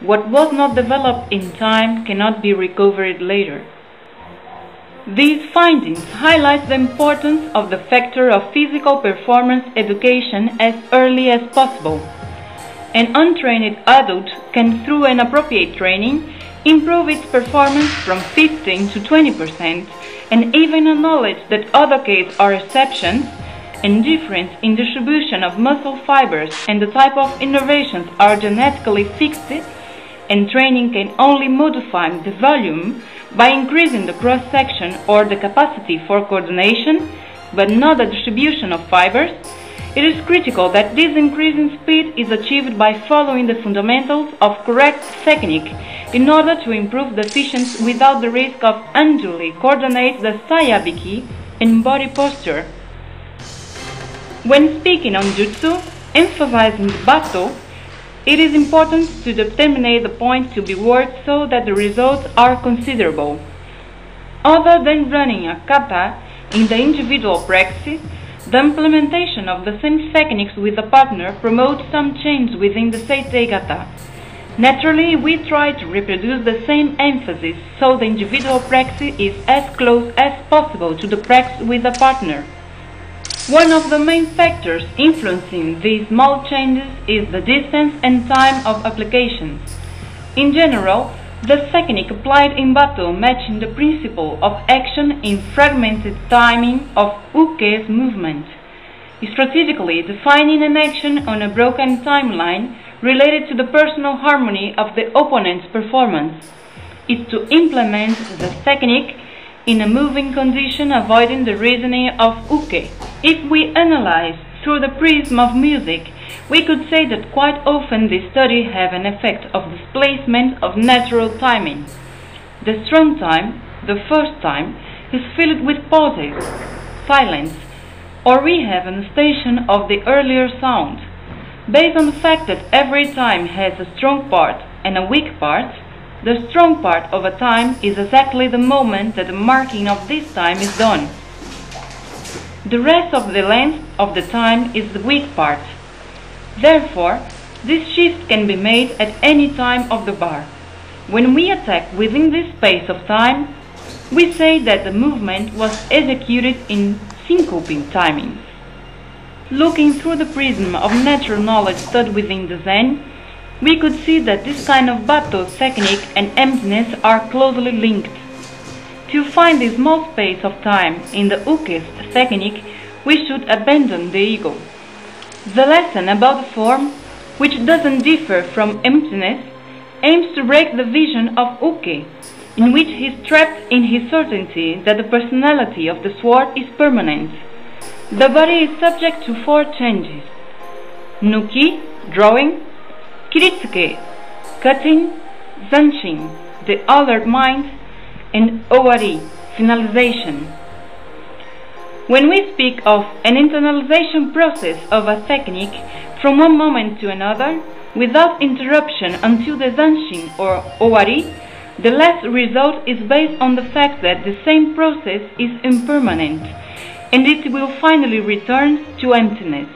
What was not developed in time cannot be recovered later. These findings highlight the importance of the factor of physical performance education as early as possible. An untrained adult can, through an appropriate training, improve its performance from 15 to 20%, and even acknowledge that other cases are exceptions, and difference in distribution of muscle fibers and the type of innervations are genetically fixed, and training can only modify the volume by increasing the cross-section or the capacity for coordination, but not the distribution of fibers. It is critical that this increase in speed is achieved by following the fundamentals of correct technique in order to improve the efficiency without the risk of unduly coordinate the sayabiki and body posture. When speaking on jutsu, emphasizing the batto, it is important to determine the points to be worked so that the results are considerable. Other than running a kata in the individual practice, the implementation of the same techniques with a partner promotes some change within the seitei kata. Naturally, we try to reproduce the same emphasis so the individual practice is as close as possible to the practice with a partner. One of the main factors influencing these small changes is the distance and time of applications. In general, the technique applied in battle matching the principle of action in fragmented timing of uke's movement. Strategically defining an action on a broken timeline related to the personal harmony of the opponent's performance is to implement the technique in a moving condition, avoiding the reasoning of uke. If we analyze through the prism of music, we could say that quite often this study have an effect of displacement of natural timing. The strong time, the first time, is filled with pauses, silence, or we have an station of the earlier sound. Based on the fact that every time has a strong part and a weak part, the strong part of a time is exactly the moment that the marking of this time is done. The rest of the length of the time is the weak part. Therefore, this shift can be made at any time of the bar. When we attack within this space of time, we say that the movement was executed in syncoping timing. Looking through the prism of natural knowledge studied within the Zen, we could see that this kind of battle technique and emptiness are closely linked. To find this small space of time in the uke's technique, we should abandon the ego. The lesson about the form, which doesn't differ from emptiness, aims to break the vision of uke, in which he is trapped in his certainty that the personality of the sword is permanent. The body is subject to 4 changes: nuki, drawing; kiritsuke, cutting; zanshin, the alert mind; and owari, finalization. When we speak of an internalization process of a technique from one moment to another, without interruption until the zanshin or owari, the last result is based on the fact that the same process is impermanent, and it will finally return to emptiness.